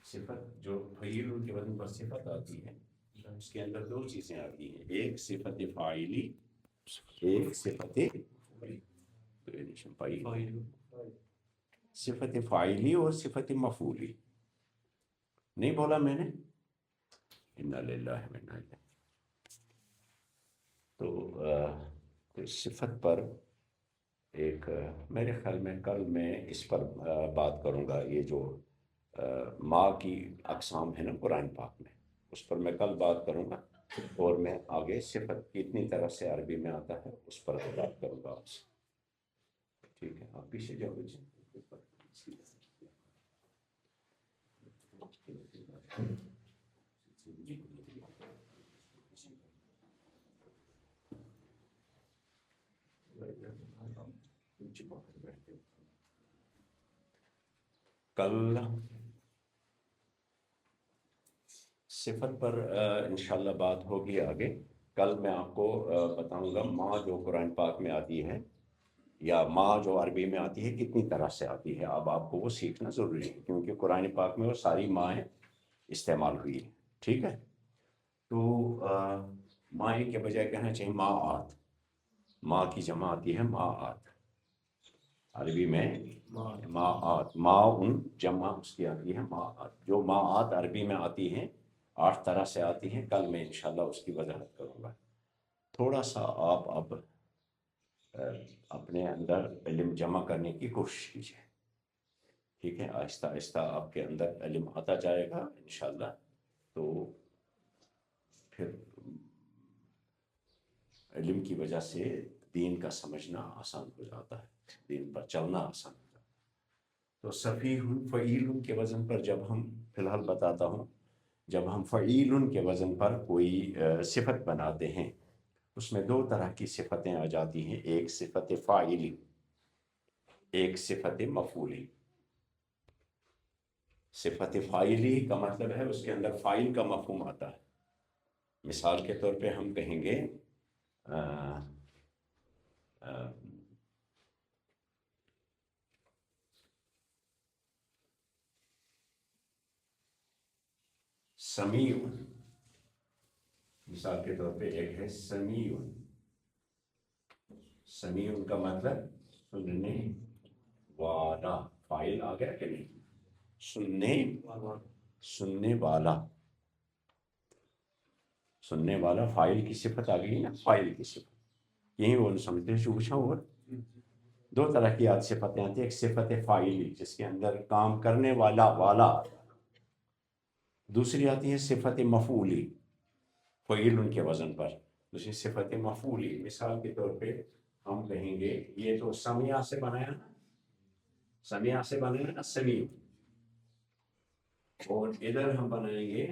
صفت جو فعیل کے وزن پر صفت آتی ہے اس کے اندر دو چیزیں آتی ہیں، ایک صفت فاعلی، ایک صفت صفت فاعلی اور صفت مفعولی. نہیں بولا میں نے؟ انا للہ و انا الیہ. تو صفت پر ایک میرے خیال میں کل میں اس پر بات کروں گا. یہ جو ماں کی اقسام ہے نا قرآن پاک میں، اس پر میں کل بات کروں گا، اور میں آگے صفت کتنی طرح سے عربی میں آتا ہے اس پر بات کروں گا آپ سے. ٹھیک ہے، آپ پیچھے جاؤ بچے. کل صفت پر انشاءاللہ بات ہوگی آگے. کل میں آپ کو بتاؤں گا ماں جو قرآن پاک میں آتی ہے یا ماں جو عربی میں آتی ہے کتنی طرح سے آتی ہے. اب آپ کو وہ سیکھنا ضروری ہے کیونکہ قرآن پاک میں وہ ساری مائیں استعمال ہوئی ہیں. ٹھیک ہے، تو مائیں کے بجائے کہنا چاہیے ماں آت. ماں کی جمع آتی ہے ماں آت عربی میں، ماں آت. ماں ان جمع اس کی آتی ہے ماں آت. جو ماں آت عربی میں آتی ہیں 8 طرح سے آتی ہیں. کل میں انشاءاللہ اس کی وضاحت کروں گا. تھوڑا سا آپ اب اپنے اندر علم جمع کرنے کی کوشش کیجیے. ٹھیک ہے، آہستہ آہستہ آپ کے اندر علم آتا جائے گا انشاءاللہ. تو پھر علم کی وجہ سے دین کا سمجھنا آسان ہو جاتا ہے، دین پر چلنا آسان ہو جاتا ہے. تو صفیح فعیل کے وزن پر جب ہم فی الحال بتاتا ہوں، جب ہم فعیل کے وزن پر کوئی صفت بناتے ہیں اس میں 2 طرح کی صفتیں آ جاتی ہیں، ایک صفت فاعلی، ایک صفت مفعولی. صفت فاعلی کا مطلب ہے اس کے اندر فاعل کا مفہوم آتا ہے. مثال کے طور پہ ہم کہیں گے سمیع. مثال کے طور پہ ایک ہے سمیع. سمیع کا مطلب سننے والا. فاعل آ گیا کہ نہیں؟ سننے والا. سننے والا فاعل کی صفت آ گئی نا، فاعل کی صفت. یہی وہ سمجھتے ہیں شوشا. اور 2 طرح کی صفتیں آتی ہیں، ایک صفت فاعلی جس کے اندر کام کرنے والا. دوسری آتی ہے صفت مفعولی، فعیل ان کے وزن پر. دوسری صفت مفعولی. مثال کے طور پہ ہم کہیں گے یہ تو سمیع سے بنایا نا، سمیع سے بنایا نا سمیع، اور ادھر ہم بنائیں گے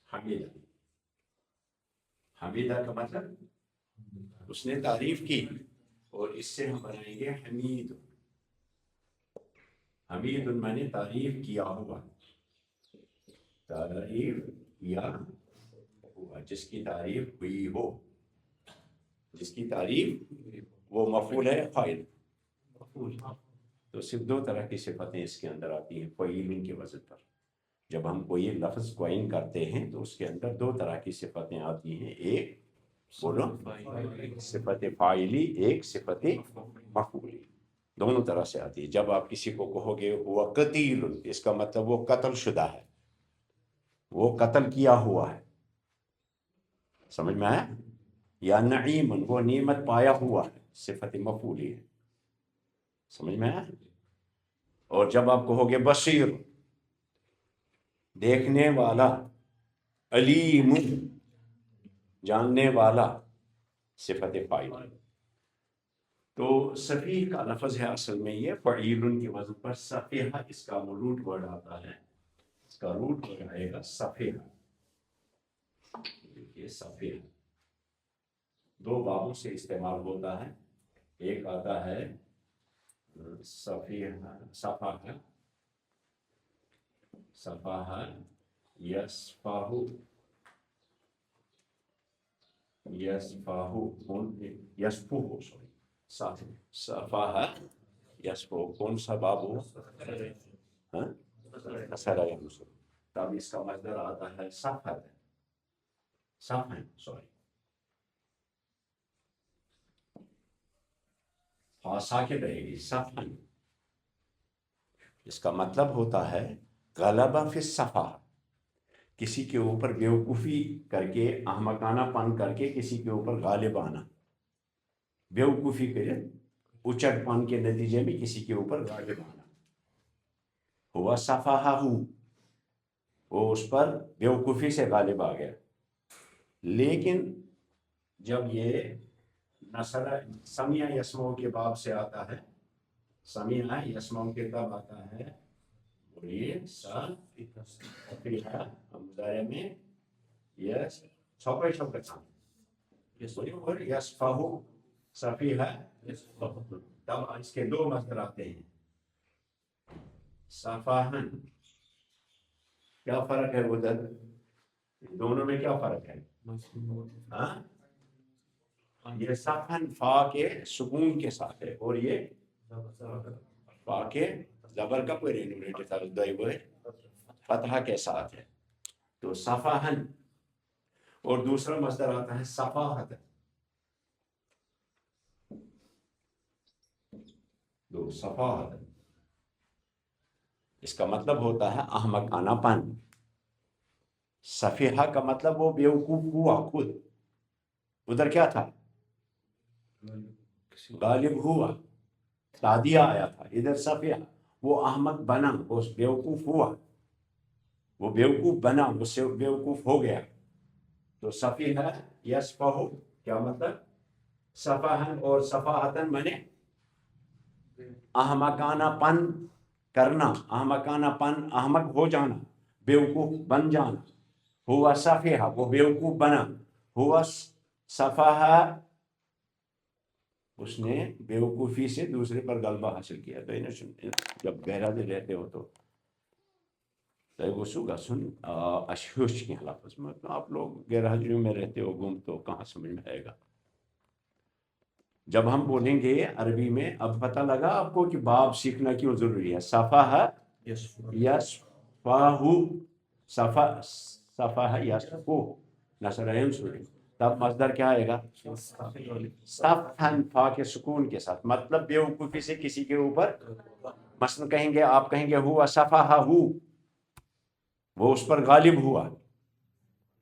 حمیدہ. حمیدہ کا مطلب اس نے تعریف کی، اور اس سے ہم بنائیں گے حمید. حمید معنی تعریف کیا ہوا، تعریف کیا ہوا، جس کی تعریف ہوئی ہو. جس کی تعریف وہ مفعول ہے فاعل. تو صرف 2 طرح کی صفتیں اس کے اندر آتی ہیں فعیل کے وزن پر. جب ہم کوئی لفظ کوئن کرتے ہیں تو اس کے اندر 2 طرح کی صفتیں آتی ہیں، ایک بولو صفت فاعلی، ایک صفت مفعولی. دونوں طرح سے آتی ہے. جب آپ کسی کو کہو گے ہوا قتیل، اس کا مطلب وہ قتل شدہ ہے، وہ قتل کیا ہوا ہے. سمجھ میں آیا؟ یا نعیم، وہ نعمت پایا ہوا ہے، صفت مفعولی ہے. سمجھ میں آیا؟ اور جب آپ کہو گے بصیر، دیکھنے والا، علیم، جاننے والا، صفت فاعل. تو صفیح کا لفظ ہے اصل میں یہ فعیل کے وزن پر. صفیحہ اس کا روٹ ورڈ آتا ہے، اس کا روٹ ورڈ آئے گا صفیحہ. یہ صفیحہ 2 بابوں سے استعمال ہوتا ہے. ایک آتا ہے صفیحہ، صفحہ، صفحہ یصفح، یصفح، یصفح، صفحہ یصفح. کون سا باب ہو؟ نصر ينصر. تب اس کا مصدر آتا ہے صفحت، صفحن سوری، ساکن رہے گی صفحن. اس کا مطلب ہوتا ہے غلبہ فی الصفا، کسی کے اوپر بیوقوفی کر کے، احمقانہ پن کر کے کسی کے اوپر غالب آنا، بیوقوفی کرے اچٹ پن کے نتیجے میں کسی کے اوپر غالب آنا. ہوا صفحہ، وہ اس پر بیوقوفی سے غالب آ گیا. لیکن جب یہ نصر سمیع یسمع کے باب سے آتا ہے، سمیع یسمع کے کب آتا ہے؟ بولیے صفیحہ مضارع میں یس چھوپے چھوپے اور یصفح صفیحہ، تب اس کے دو مصدر آتے ہیں. صفاحن، کیا فرق ہے ادھر؟ دونوں میں کیا فرق ہے؟ یہ صفحن فا کے سکون کے ساتھ ہے، اور یہ فا کے زبر کا پورے فتحہ کے ساتھ ہے. تو صفحن. اور دوسرا مصدر آتا ہے صفاحت. دو صفاحت، اس کا مطلب ہوتا ہے احمقانہ پن. صفیحہ کا مطلب وہ بیوقوف ہوا خود، ادھر کیا تھا؟ غالب ہوا، تادیہ آیا تھا. ادھر صفیحہ وہ احمق بنا، وہ بیوقوف ہوا، وہ بیوقوف بنا، اس سے بیوقوف ہو گیا. تو صفیحہ یصفح کیا مطلب؟ صفحن اور صفاحتن منے احمقانہ پن کرنا، احمقانہ پن، احمق ہو جانا، بیوقوف بن جانا. ہوا صفیحہ، وہ بیوقوف بنا. ہوا صفحہ، اس نے بیوقوفی سے دوسرے پر غلبہ حاصل کیا. تو جب گہراجی رہتے ہو تو اشوش کے لفظ میں آپ لوگ غیر حاضریوں میں رہتے ہو گم، تو کہاں سمجھ میں آئے گا؟ جب ہم بولیں گے عربی میں، اب پتہ لگا آپ کو کہ باب سیکھنا کیوں ضروری ہے. صفحہ یصفح، صفحہ یصفح نصر ینصر. تب مصدر کیا آئے گا؟ صفحن فا کے سکون کے ساتھ. مطلب بیوقوفی سے کسی کے اوپر، مثلا کہیں گے، آپ کہیں گے ہوا صفحہ، وہ اس پر غالب ہوا.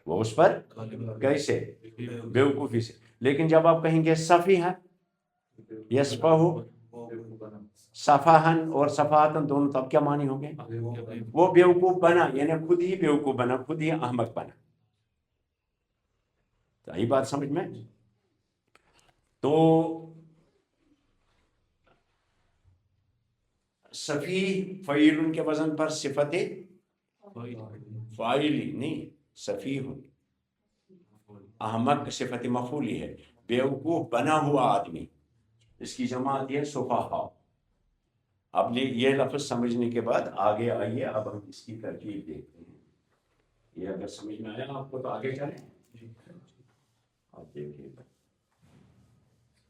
وہ اس پر کیسے؟ بیوقوفی سے. لیکن جب آپ کہیں گے صفیحہ یصفح، صفحن اور صفحاتن دونوں، تب کیا معنی ہوں گے؟ وہ بیوقوف بنا، یعنی خود ہی بیوقوف بنا، خود ہی احمق بنا. صحیح بات سمجھ میں؟ تو صفیح فعیل کے وزن پر صفت فاعلی نہیں، صفیح احمق صفت مفعولی ہے. بیوقوف بنا ہوا آدمی، اس کی جمع آتی ہے صفحاء. اب یہ لفظ سمجھنے کے بعد آگے آئیے، اب ہم اس کی ترکیب دیکھتے ہیں. یہ اگر سمجھ میں آیا آپ کو تو آگے چلیں. آپ دیکھیے،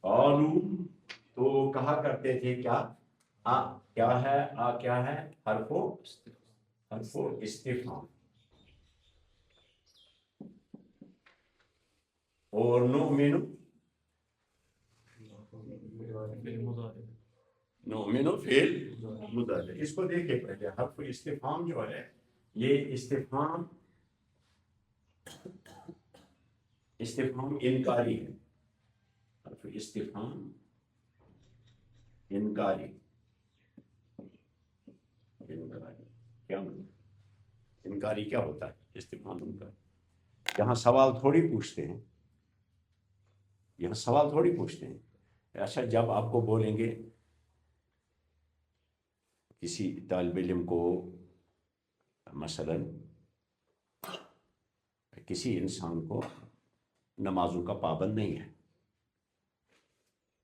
قالو تو کہا کرتے تھے کیا؟ کیا ہے؟ کیا ہے؟ حرف استفہام. اور نؤمن فعل مضارع. اس کو دیکھیں پہلے. حرف استفہام جو ہے، یہ استفہام انکاری ہے. حرف استفہام انکاری. کیا انکاری کیا ہوتا ہے؟ استفہام انکاری. یہاں سوال تھوڑی پوچھتے ہیں، یہاں سوال تھوڑی پوچھتے ہیں. اچھا، جب آپ کو بولیں گے کسی طالب علم کو، مثلا کسی انسان کو نمازوں کا پابند نہیں ہے،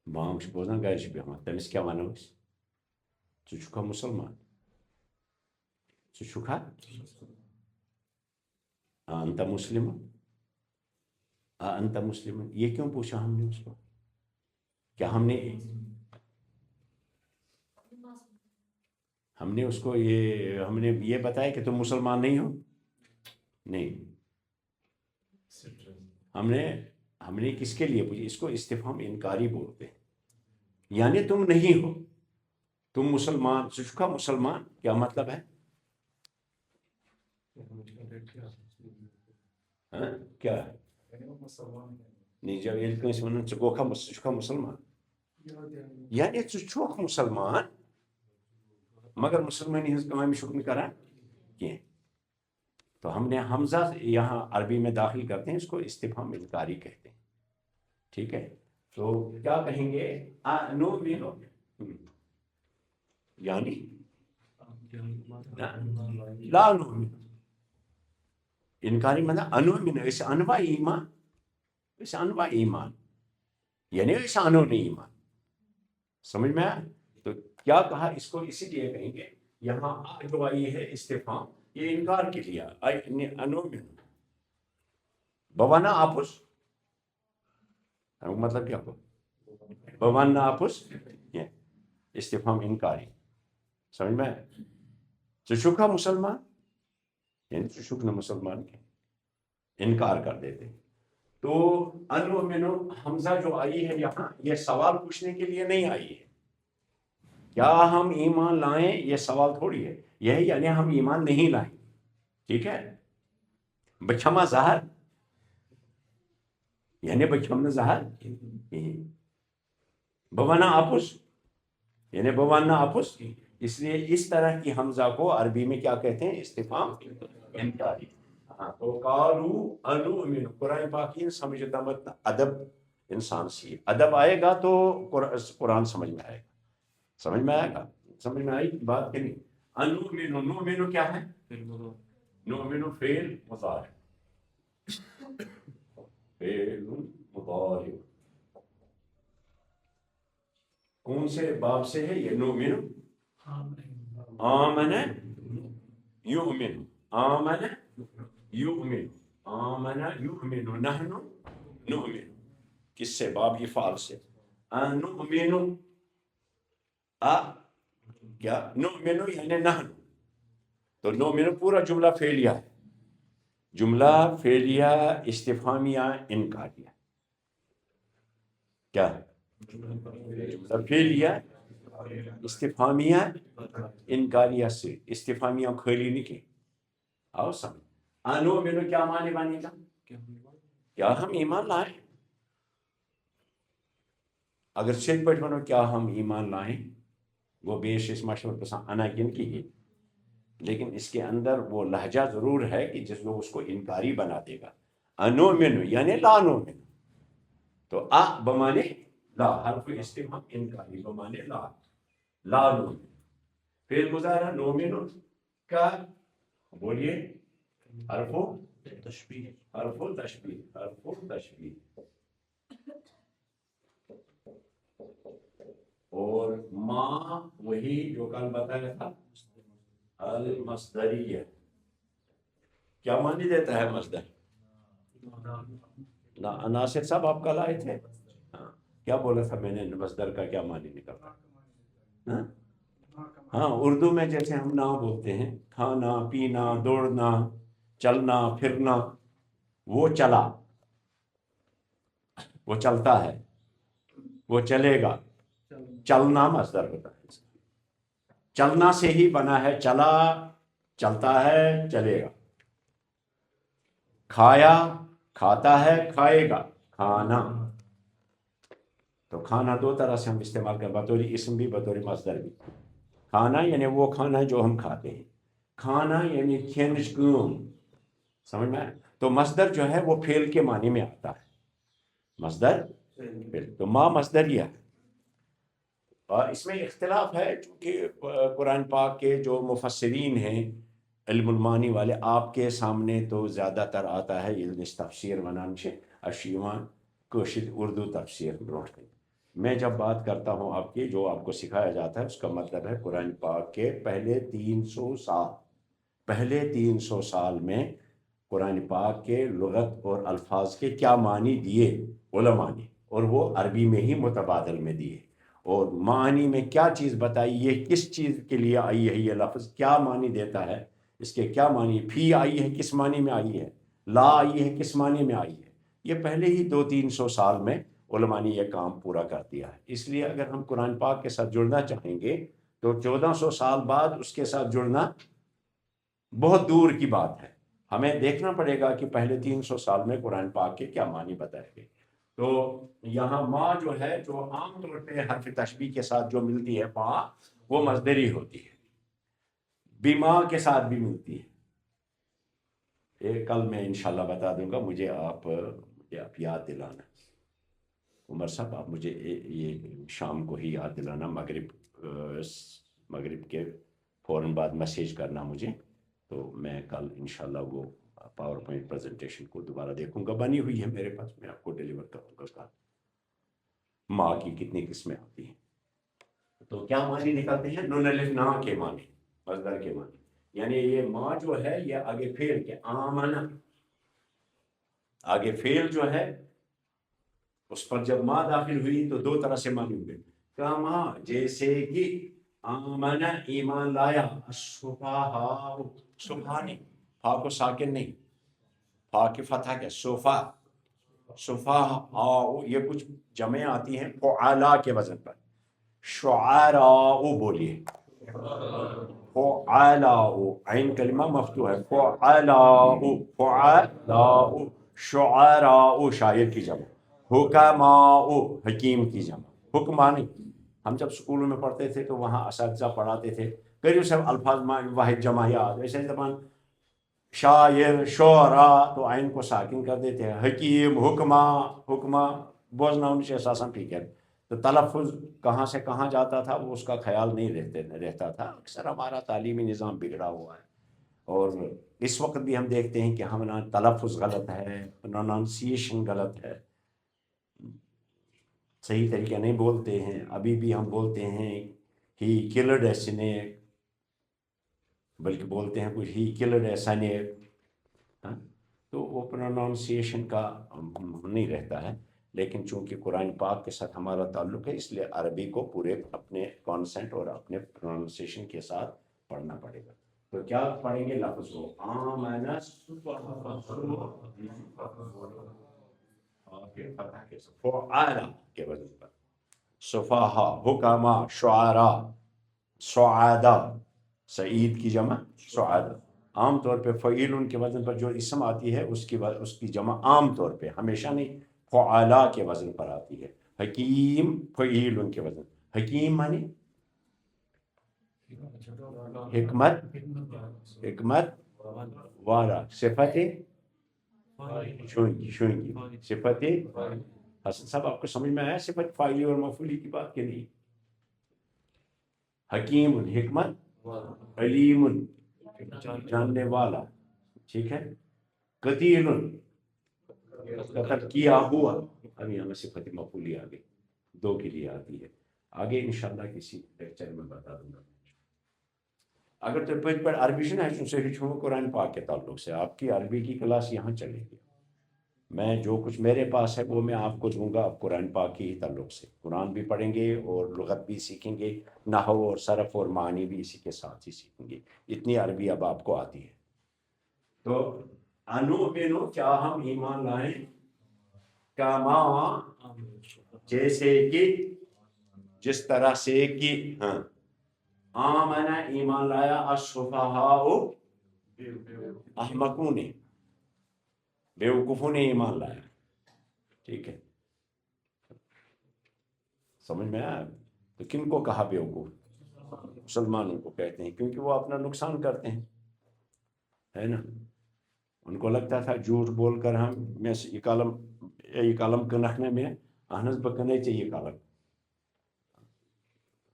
بانگ بوزان گھر بیہوان، تمس کیا ونو أسۍ؟ ژٕ چھُکھا مسلمان؟ ژٕ چھُکھا انت مسلم؟ انت مسلم؟ یہ کیوں پوچھا ہم نے اس کو؟ کیا ہم نے ہم نے اس کو ہم نے یہ بتایا کہ تم مسلمان نہیں ہو، نہیں، ہم نے کس کے لیے پوچھی؟ اس کو استفہام انکاری بولتے ہیں، یعنی تم نہیں ہو، تم مسلمان، کا مسلمان کیا مطلب ہے؟ کیا نہیں، جب یہ مسلمان یعنی چھوک مسلمان مگر مسلمانی ہز کام شک کران کی، تو ہم نے حمزہ یہاں عربی میں داخل کرتے ہیں، اس کو استفہام انکاری کہتے ہیں، ٹھیک ہے؟ تو کیا کہیں گے؟ نو مینو، یعنی لا نؤمن، انکاری مطلب انؤمن، اس انواع ایمان، اس انواع ایمان، یعنی اس انو نہیں ایمان، سمجھ میں آیا؟ تو کیا کہا اس کو؟ اسی لیے کہیں گے یہاں جو آئی ہے استفہام، یہ انکار کے لیے انؤمن بوانا آپس، مطلب کیا ہو بوانا آپس، یہ استفہام انکاری، سمجھ میں آیا؟ چشکا مسلمان، یعنی چشک نہ مسلمان کے انکار کر دیتے۔ تو انؤمنو حمزہ جو آئی ہے یہاں، یہ سوال پوچھنے کے لیے نہیں آئی ہے، کیا ہم ایمان لائیں، یہ سوال تھوڑی ہے، یہی یعنی ہم ایمان نہیں لائیں، ٹھیک ہے؟ بچھما زہر یعنی بچھم زہر، بوانا آپس یعنی بوانا آپس، اس لیے اس طرح کی حمزہ کو عربی میں کیا کہتے ہیں؟ استفہام انکاری۔ تو قالو انؤمن، قرآن پاک کی سمجھتا مت ادب انسان سی، ادب آئے گا تو قرآن سمجھ میں آئے گا، سمجھ میں آئے گا، سمجھ میں آئی بات کہ نہیں؟ انؤمن، نؤمن کیا ہے؟ نؤمن فعل مضارع، فعل مضارع کون سے باب سے ہے یہ؟ نؤمن، آمن یؤمن، آمن یؤمن، آمن یؤمن، نحن نؤمن، کس سے؟ باب افعال سے، نؤمن، کیا نؤمن یعنی نحن، تو نؤمن پورا جملہ فعلیہ ہے، جملہ فعلیہ استفہامیہ انکاریہ، کیا ہے؟ جملہ فعلیہ استفہامیہ انکاریہ سے، استفہامیہ کھلی نہیں کی، آؤ سمجھ؟ انؤمن کیا معنی بنے گا؟ کیا ہم ایمان لائیں؟ اگر سچ پٹ بنو کیا ہم ایمان لائیں، وہ بیش اس مشہور پسند انا گن کی ہے، لیکن اس کے اندر وہ لہجہ ضرور ہے کہ جس کو اس کو انکاری بنا دے گا۔ انؤمن یعنی لا نؤمن، تو بمانے لا، حرف استفہام انکاری بمانے لا، لا نؤمن، فعل مضارع نؤمن کا بولیے حرف تشبیہ، حرف تشبیہ، حرف تشبیہ، اور ما وہی جو کل بتایا تھا المصدریہ، کیا معنی دیتا ہے مصدر؟ عناصر سب آپ کل آئے تھے، کیا بولا تھا میں نے مصدر کا کیا معنی نکلتا؟ ہاں اردو میں جیسے ہم نا بولتے ہیں، کھانا پینا دوڑنا چلنا پھرنا، وہ چلا، وہ چلتا ہے، وہ چلے گا، چلنا مصدر ہوتا ہے، چلنا سے ہی بنا ہے، چلا چلتا ہے چلے گا، کھایا کھاتا ہے کھائے گا، کھانا، تو کھانا دو طرح سے ہم استعمال کریں، بطور اسم بھی بطور مصدر بھی، کھانا یعنی وہ کھانا جو ہم کھاتے ہیں، کھانا یعنی کھینچ کام، سمجھ میں آیا؟ تو مصدر جو ہے وہ فعل کے معنی میں آتا ہے، مصدر فعل، تو ما مصدریہ ہے، اور اس میں اختلاف ہے چونکہ قرآن پاک کے جو مفسرین ہیں علم المعانی والے، آپ کے سامنے تو زیادہ تر آتا ہے علم تفسیر ونان سے اشیوان کوشد اردو تفسیر بروٹ، میں جب بات کرتا ہوں آپ کی جو آپ کو سکھایا جاتا ہے اس کا مطلب ہے قرآن پاک کے پہلے 300 سال میں قرآن پاک کے لغت اور الفاظ کے کیا معنی دیے علماء نے، اور وہ عربی میں ہی متبادل میں دیے، اور معنی میں کیا چیز بتائی، یہ کس چیز کے لیے آئی ہے، یہ لفظ کیا معنی دیتا ہے، اس کے کیا معنی، فی آئی ہے کس معنی میں آئی ہے، لا آئی ہے کس معنی میں آئی ہے، یہ پہلے ہی 200-300 سال میں علماء نے یہ کام پورا کر دیا ہے۔ اس لیے اگر ہم قرآن پاک کے ساتھ جڑنا چاہیں گے تو 1400 سال بعد اس کے ساتھ جڑنا بہت دور کی بات ہے۔ ہمیں دیکھنا پڑے گا کہ پہلے 300 سال میں قرآن پاک کے کیا معنی بتائے گئے۔ تو یہاں ما جو ہے، جو عام طور پہ حرف تشبیہ کے ساتھ جو ملتی ہے ما، وہ مصدری ہوتی ہے، بیما کے ساتھ بھی ملتی ہے۔ یہ کل میں انشاءاللہ بتا دوں گا، مجھے آپ یاد دلانا، عمر صاحب آپ مجھے یہ شام کو ہی یاد دلانا، مغرب کے فوراً بعد میسیج کرنا مجھے، تو میں کل انشاءاللہ وہ پاور پوائنٹ پریزنٹیشن کو دوبارہ دیکھوں گا، بنی ہوئی ہے میرے پاس، میں آپ کو ڈیلیور کروں گا اس کا، ماں کی کتنی قسمیں آتی ہیں۔ تو کیا معنی نکلتے ہیں؟ نون الف نا کے معنی، مصدر کے معنی، یعنی یہ ماں جو ہے یہ آگے فعل کے آمنا، آگے فعل جو ہے اس پر جب ماں داخل ہوئی تو 2 طرح سے معنی ہوئے، کما جیسے کہ آمنا ایمان لایا، السفہاء سفہا نہیں، فا کو ساکن نہیں، فا کی فتح کیا، صفا، صفہاء، یہ کچھ جمع آتی ہیں فعلا کے وزن پر، شعراء بولیے، فعلاء، عین کلمہ مفتوح ہے، فعلاء، فعلاء، شعراء شاعر کی جمع، حکماء حکیم کی جمع، حکماء نہیں۔ ہم جب اسکولوں میں پڑھتے تھے تو وہاں اساتذہ پڑھاتے تھے، قریب سب الفاظ واحد جمع یاد، ایسے زبان شاعر، شعراء تو عین کو ساکن کر دیتے ہیں، حکیم، حکما، حکما بوزنا ان احساساً ٹھیک ہے، تو تلفظ کہاں سے کہاں جاتا تھا وہ اس کا خیال نہیں رہتا تھا۔ اکثر ہمارا تعلیمی نظام بگڑا ہوا ہے، اور اس وقت بھی ہم دیکھتے ہیں کہ ہمارا تلفظ غلط ہے، پروننسیشن غلط ہے، صحیح طریقے نہیں بولتے ہیں، ابھی بھی ہم بولتے ہیں ہی کلڈ اے سنیک، بلکہ بولتے ہیں کچھ ہی کلڈ اے سنیک، تو وہ پروننسیشن کا نہیں رہتا ہے۔ لیکن چونکہ قرآن پاک کے ساتھ ہمارا تعلق ہے، اس لیے عربی کو پورے اپنے کانسنٹ اور اپنے پروننسیشن کے ساتھ پڑھنا پڑے گا۔ تو کیا پڑھیں گے لفظ کو، آمنا فعلا کے وزن پر، صفحا، حکما، شعراء، سعادہ، سعید کی جمع سعادہ۔ عام طور پہ فعیل کے وزن پر جو اسم آتی ہے اس کی جمع عام طور پہ، ہمیشہ نہیں، فعلا کے وزن پر آتی ہے۔ حکیم فعیل کے وزن، حکیم معنی حکمت، حکمت والا، صفت شونگی، صفت حسن صاحب آپ کو سمجھ میں آیا صفت فاعلی اور مفعولی کی بات کہ نہیں؟ حکیم حکمت، علیم جاننے والا، ٹھیک ہے، قتیل قتل کیا ہوا، اب یہاں صفت مفعولی آ گئی، 2 کے لیے آتی ہے، آگے انشاءاللہ کسی لیکچر میں بتا دوں گا۔ اگر تو پہ عربی سے قرآن پاک کے تعلق سے آپ کی عربی کی کلاس یہاں چلے گی، میں جو کچھ میرے پاس ہے وہ میں آپ کو دوں گا، آپ قرآن پاک کی تعلق سے قرآن بھی پڑھیں گے اور لغت بھی سیکھیں گے، نحو اور صرف اور معنی بھی اسی کے ساتھ ہی سیکھیں گے، اتنی عربی اب آپ کو آتی ہے۔ تو انؤمن، کیا ہم ایمان لائیں، کما جیسے کہ، جس طرح سے کہ، آمنا ایمان لایا، السفہاء احمقوں نے، بیوقوفوں نے ایمان لایا، ٹھیک ہے، سمجھ میں آیا؟ تو کن کو کہا بیوقوف؟ مسلمانوں کو کہتے ہیں، کیونکہ وہ اپنا نقصان کرتے ہیں، ہے نا، ان کو لگتا تھا جھوٹ بول کر ہم میں یہ کالم کنکھنے میں اہنس بکنے چاہیے کالم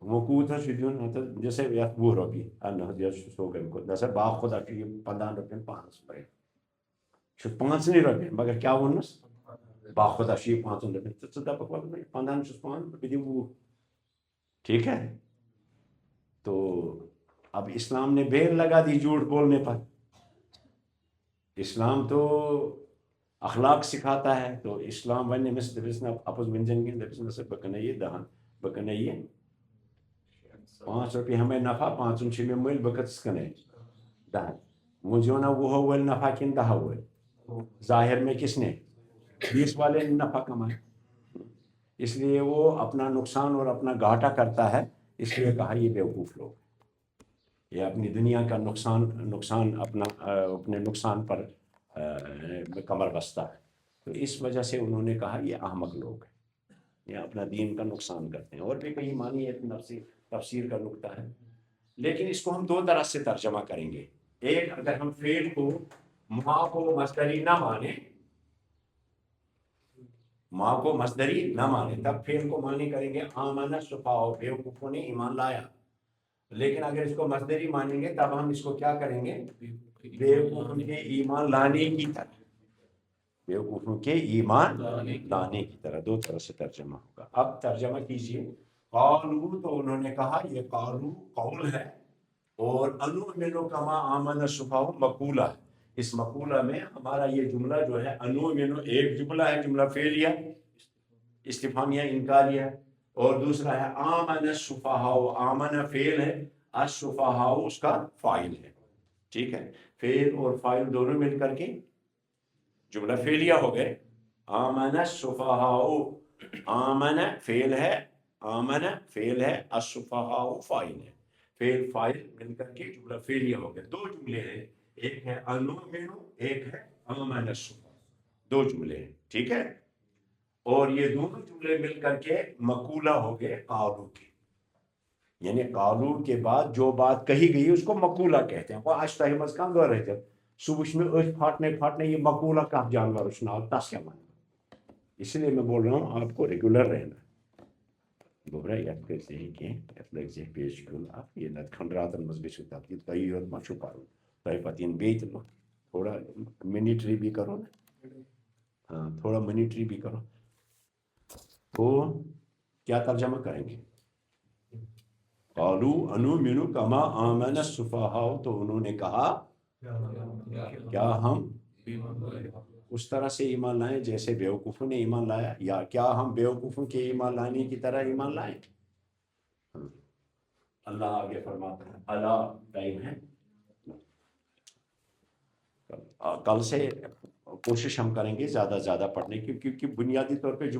وہ کوتا دیون جیسے وہ روپی سوگن کو جیسے باپ خدا کی 15 روپین 5 روپے 5 نہیں روپین مگر کیا ونس با خدا 5 روپین تو دپک 15 5 وہ، ٹھیک ہے۔ تو اب اسلام نے بیر لگا دی جھوٹ بولنے پر، اسلام تو اخلاق سکھاتا ہے، تو اسلام ون اپوز ونجن گے بکنے یہ دہن بکنے یہ 5 روپیہ ہمیں نفع 5 میں مل بکت کنے 10 مجھے نا وہ ول نفع کن 10 ول ظاہر میں کس نے 20 والے نے نفع کمایا، اس لیے وہ اپنا نقصان اور اپنا گھاٹا کرتا ہے، اس لیے کہا یہ بیوقوف لوگ، یہ اپنی دنیا کا نقصان اپنے نقصان پر کمر بستہ ہے، تو اس وجہ سے انہوں نے کہا یہ احمق لوگ ہیں، یہ اپنا دین کا نقصان کرتے ہیں۔ اور بھی کہیں معنی ہے، تفسیر کا نقطہ ہے، لیکن اس کو ہم 2 طرح سے ترجمہ کریں گے۔ ایک، اگر ہم فعل کو ماں کو مصدری نہ مانے، ماں کو مصدری نہ مانے، تب فعل کو معنی کریں گے آمن السفہاء، بیوقوفوں نے ایمان لایا۔ لیکن اگر اس کو مصدری مانیں گے تب ہم اس کو کیا کریں گے؟ بیوقوفوں کے ایمان لانے کی طرح، بیوقوفوں کے ایمان لانے کی طرح، 2 طرح سے ترجمہ ہوگا۔ اب ترجمہ کیجئے۔ قالوا، تو انہوں نے کہا، یہ قالوا قول ہے، اور انؤمن کما آمن السفہاء مقولہ ہے۔ اس مقولہ میں ہمارا یہ جملہ جو ہے انؤمن، ایک جملہ ہے، جملہ فعلیہ استفہامیہ انکاریہ، اور دوسرا ہے آمن السفہاء، آمن فعل ہے، السفہاء اس کا فاعل ہے، ٹھیک ہے، فعل اور فاعل دونوں مل کر کے جملہ فعلیہ ہو گئے۔ آمن السفہاء، آمن فعل ہے، آمن فعل ہے، السفہاء فاعل ہے، فعل فاعل مل کر کے جملہ فعلیہ ہو گئے۔ 2 جملے ہیں، ایک ہے انؤمن، ایک ہے آمن السفہاء، 2 جملے ہیں، ٹھیک ہے، اور یہ دونوں جملے مل کر کے مقولہ ہو گئے قالوا کے، یعنی قالوا کے بعد جو بات کہی گئی اس کو مقولہ کہتے ہیں۔ وہ آج تہمز کم دور رہتے صبح میں اچھ پھاٹنے یہ مقولہ کا جانور اسنا تس کیا مان، اس لیے میں بول رہا ہوں آپ کو ریگولر رہنا۔ گوبرا یت کر سے کہ یت لگ سے پیش کن آپ یہ نت کھنڈراتن مز گژھو تب یہ تہی یوت ما چھو پرن تہی پتہ ین بیت تھوڑا منیٹری بھی کرو نا، ہاں تھوڑا منیٹری بھی کرو۔ تو کیا ترجمہ کریں گے؟ قالوا انؤمن کما آمن السفہاء، تو انہوں نے کہا کیا ہم اس طرح سے ایمان لائیں جیسے بیوقوفوں نے ایمان لایا، یا کیا ہم بیوقوفوں کے ایمان لانے کی طرح ایمان لائیں؟ اللہ آگے فرماتا ہے، اللہ ٹائم ہے، کل سے کوشش ہم کریں گے زیادہ پڑھنے کی، کیونکہ بنیادی طور پہ